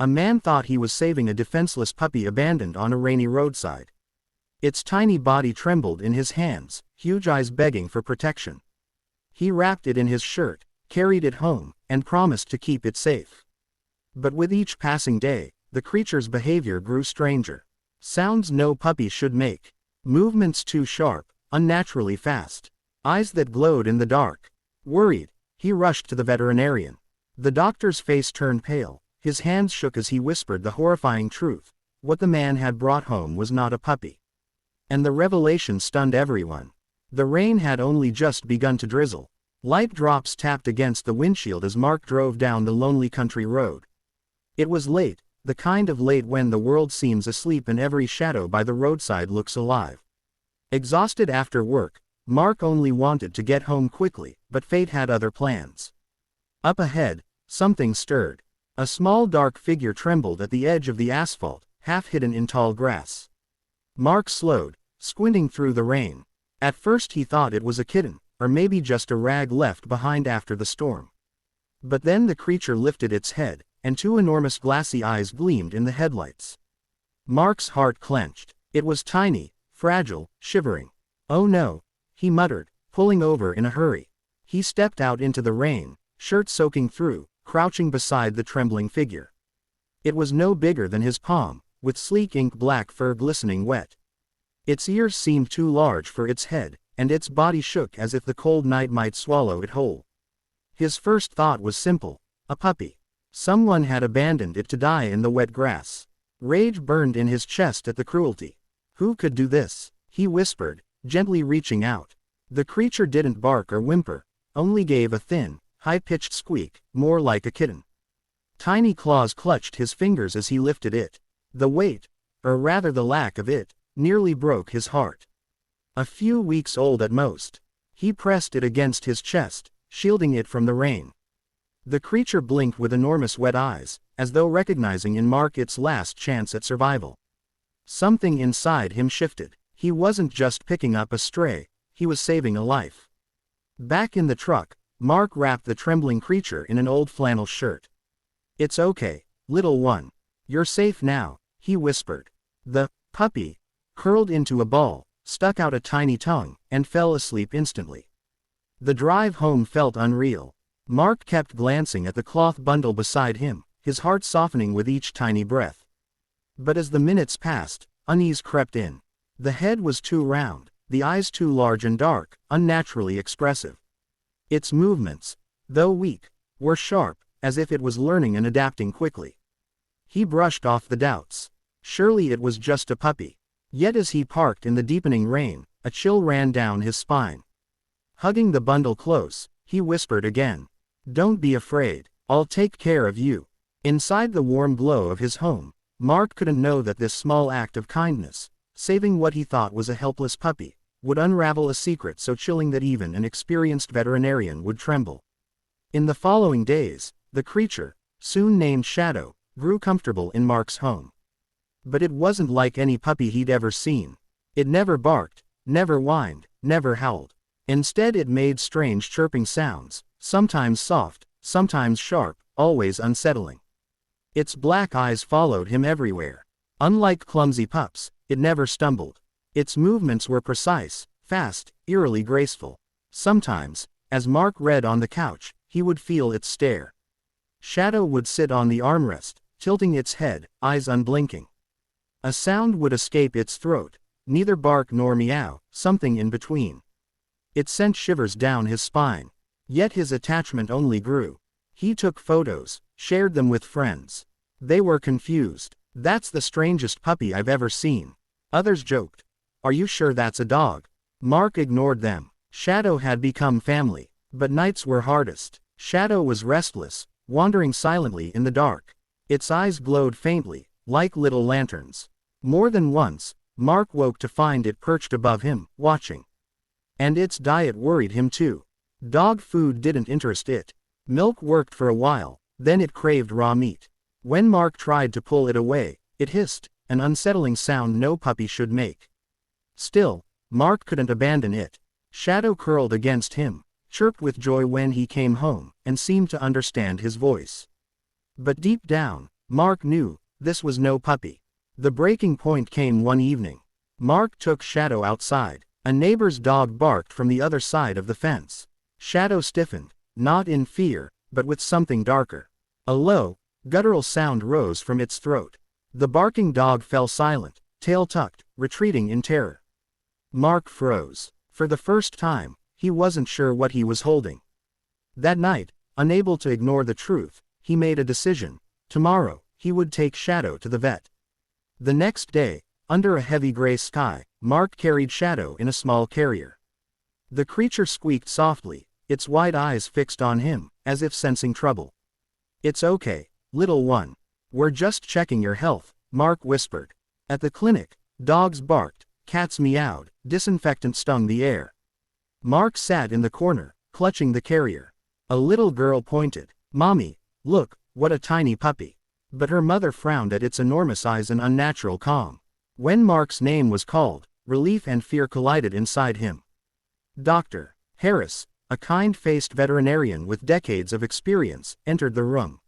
A man thought he was saving a defenseless puppy abandoned on a rainy roadside. Its tiny body trembled in his hands, huge eyes begging for protection. He wrapped it in his shirt, carried it home, and promised to keep it safe. But with each passing day, the creature's behavior grew stranger. Sounds no puppy should make. Movements too sharp, unnaturally fast. Eyes that glowed in the dark. Worried, he rushed to the veterinarian. The doctor's face turned pale, his hands shook as he whispered the horrifying truth. What the man had brought home was not a puppy. And the revelation stunned everyone. The rain had only just begun to drizzle. Light drops tapped against the windshield as Mark drove down the lonely country road. It was late, the kind of late when the world seems asleep and every shadow by the roadside looks alive. Exhausted after work, Mark only wanted to get home quickly, but fate had other plans. Up ahead, something stirred. A small dark figure trembled at the edge of the asphalt, half hidden in tall grass. Mark slowed, squinting through the rain. At first he thought it was a kitten, or maybe just a rag left behind after the storm. But then the creature lifted its head, and two enormous glassy eyes gleamed in the headlights. Mark's heart clenched. It was tiny, fragile, shivering. "Oh no," he muttered, pulling over in a hurry. He stepped out into the rain, shirt soaking through, crouching beside the trembling figure. It was no bigger than his palm, with sleek ink-black fur glistening wet. Its ears seemed too large for its head, and its body shook as if the cold night might swallow it whole. His first thought was simple: a puppy. Someone had abandoned it to die in the wet grass. Rage burned in his chest at the cruelty. Who could do this? He whispered, gently reaching out. The creature didn't bark or whimper, only gave a thin, high-pitched squeak, more like a kitten. Tiny claws clutched his fingers as he lifted it. The weight, or rather the lack of it, nearly broke his heart. A few weeks old at most. He pressed it against his chest, shielding it from the rain. The creature blinked with enormous wet eyes, as though recognizing in Mark its last chance at survival. Something inside him shifted. He wasn't just picking up a stray, he was saving a life. Back in the truck, Mark wrapped the trembling creature in an old flannel shirt. "It's okay, little one. You're safe now," he whispered. The puppy curled into a ball, stuck out a tiny tongue, and fell asleep instantly. The drive home felt unreal. Mark kept glancing at the cloth bundle beside him, his heart softening with each tiny breath. But as the minutes passed, unease crept in. The head was too round, the eyes too large and dark, unnaturally expressive. Its movements, though weak, were sharp, as if it was learning and adapting quickly. He brushed off the doubts. Surely it was just a puppy. Yet as he parked in the deepening rain, a chill ran down his spine. Hugging the bundle close, he whispered again, "Don't be afraid, I'll take care of you." Inside the warm glow of his home, Mark couldn't know that this small act of kindness, saving what he thought was a helpless puppy, would unravel a secret so chilling that even an experienced veterinarian would tremble. In the following days, the creature, soon named Shadow, grew comfortable in Mark's home. But it wasn't like any puppy he'd ever seen. It never barked, never whined, never howled. Instead it made strange chirping sounds, sometimes soft, sometimes sharp, always unsettling. Its black eyes followed him everywhere. Unlike clumsy pups, it never stumbled. Its movements were precise, fast, eerily graceful. Sometimes, as Mark read on the couch, he would feel its stare. Shadow would sit on the armrest, tilting its head, eyes unblinking. A sound would escape its throat, neither bark nor meow, something in between. It sent shivers down his spine. Yet his attachment only grew. He took photos, shared them with friends. They were confused. "That's the strangest puppy I've ever seen." Others joked. "Are you sure that's a dog?" Mark ignored them. Shadow had become family. But nights were hardest. Shadow was restless, wandering silently in the dark. Its eyes glowed faintly, like little lanterns. More than once, Mark woke to find it perched above him, watching. And its diet worried him too. Dog food didn't interest it. Milk worked for a while, then it craved raw meat. When Mark tried to pull it away, it hissed, an unsettling sound no puppy should make. Still, Mark couldn't abandon it. Shadow curled against him, chirped with joy when he came home, and seemed to understand his voice. But deep down, Mark knew, this was no puppy. The breaking point came one evening. Mark took Shadow outside. A neighbor's dog barked from the other side of the fence. Shadow stiffened, not in fear, but with something darker. A low, guttural sound rose from its throat. The barking dog fell silent, tail tucked, retreating in terror. Mark froze. For the first time, he wasn't sure what he was holding. That night, unable to ignore the truth, he made a decision. Tomorrow, he would take Shadow to the vet. The next day, under a heavy gray sky, Mark carried Shadow in a small carrier. The creature squeaked softly, its wide eyes fixed on him, as if sensing trouble. "It's okay, little one. We're just checking your health," Mark whispered. At the clinic, dogs barked, cats meowed, disinfectant stung the air. Mark sat in the corner, clutching the carrier. A little girl pointed. "Mommy, look, what a tiny puppy." But her mother frowned at its enormous eyes and unnatural calm. When Mark's name was called, relief and fear collided inside him. Dr. Harris, a kind-faced veterinarian with decades of experience, entered the room.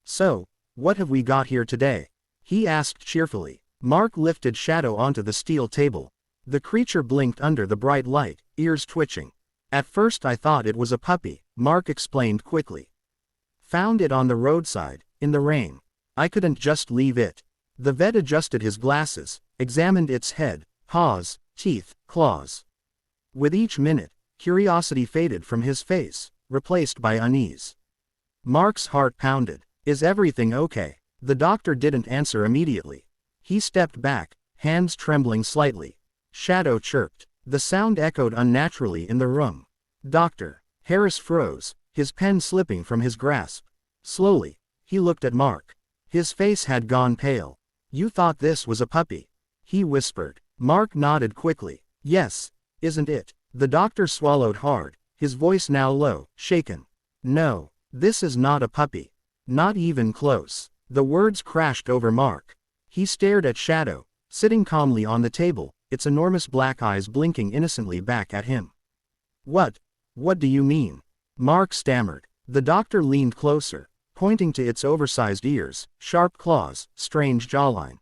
"So, what have we got here today?" he asked cheerfully. Mark lifted Shadow onto the steel table. The creature blinked under the bright light, ears twitching. "At first I thought it was a puppy," Mark explained quickly. "Found it on the roadside, in the rain. I couldn't just leave it." The vet adjusted his glasses, examined its head, paws, teeth, claws. With each minute, curiosity faded from his face, replaced by unease. Mark's heart pounded. "Is everything okay?" The doctor didn't answer immediately. He stepped back, hands trembling slightly. Shadow chirped. The sound echoed unnaturally in the room. Dr. Harris froze, his pen slipping from his grasp. Slowly, he looked at Mark. His face had gone pale. "You thought this was a puppy?" he whispered. Mark nodded quickly. "Yes, isn't it?" The doctor swallowed hard, his voice now low, shaken. "No, this is not a puppy. Not even close." The words crashed over Mark. He stared at Shadow, sitting calmly on the table, its enormous black eyes blinking innocently back at him. What do you mean?" Mark stammered. The doctor leaned closer, pointing to its oversized ears, sharp claws, strange jawline.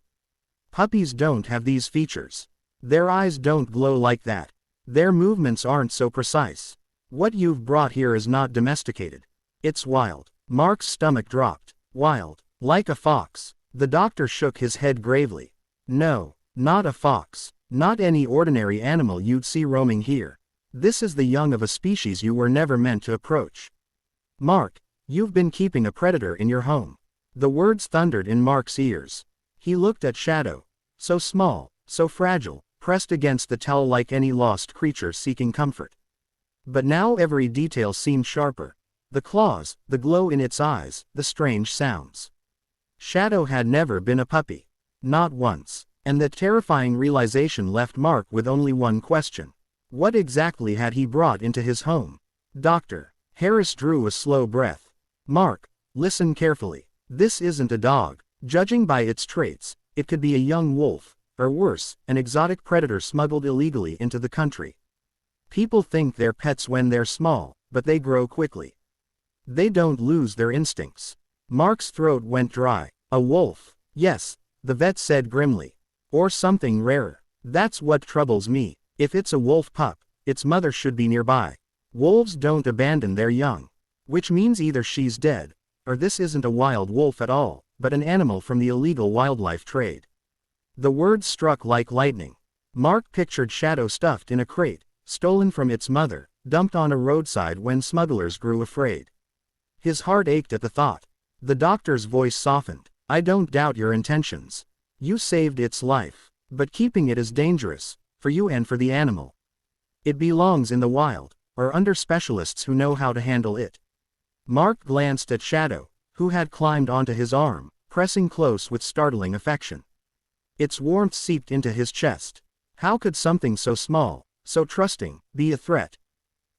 "Puppies don't have these features. Their eyes don't glow like that. Their movements aren't so precise. What you've brought here is not domesticated. It's wild." Mark's stomach dropped. "Wild, like a fox." The doctor shook his head gravely. "No, not a fox. Not any ordinary animal you'd see roaming here. This is the young of a species you were never meant to approach. Mark, you've been keeping a predator in your home." The words thundered in Mark's ears. He looked at Shadow, so small, so fragile, pressed against the towel like any lost creature seeking comfort. But now every detail seemed sharper. The claws, the glow in its eyes, the strange sounds. Shadow had never been a puppy. Not once. And that terrifying realization left Mark with only one question. What exactly had he brought into his home? Dr. Harris drew a slow breath. "Mark, listen carefully. This isn't a dog. Judging by its traits, it could be a young wolf, or worse, an exotic predator smuggled illegally into the country. People think they're pets when they're small, but they grow quickly. They don't lose their instincts." Mark's throat went dry. "A wolf. Yes," the vet said grimly. "Or something rarer. That's what troubles me. If it's a wolf pup, its mother should be nearby. Wolves don't abandon their young. Which means either she's dead, or this isn't a wild wolf at all, but an animal from the illegal wildlife trade." The words struck like lightning. Mark pictured Shadow stuffed in a crate, stolen from its mother, dumped on a roadside when smugglers grew afraid. His heart ached at the thought. The doctor's voice softened. "I don't doubt your intentions. You saved its life. But keeping it is dangerous, for you and for the animal. It belongs in the wild, or under specialists who know how to handle it." Mark glanced at Shadow, who had climbed onto his arm, pressing close with startling affection. Its warmth seeped into his chest. How could something so small, so trusting, be a threat?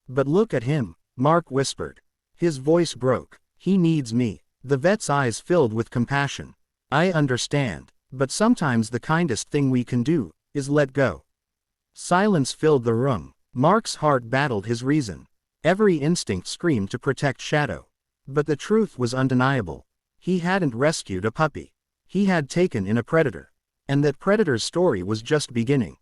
"But look at him," Mark whispered. His voice broke. "He needs me." The vet's eyes filled with compassion. "I understand. But sometimes the kindest thing we can do, is let go." Silence filled the room. Mark's heart battled his reason. Every instinct screamed to protect Shadow. But the truth was undeniable. He hadn't rescued a puppy. He had taken in a predator. And that predator's story was just beginning.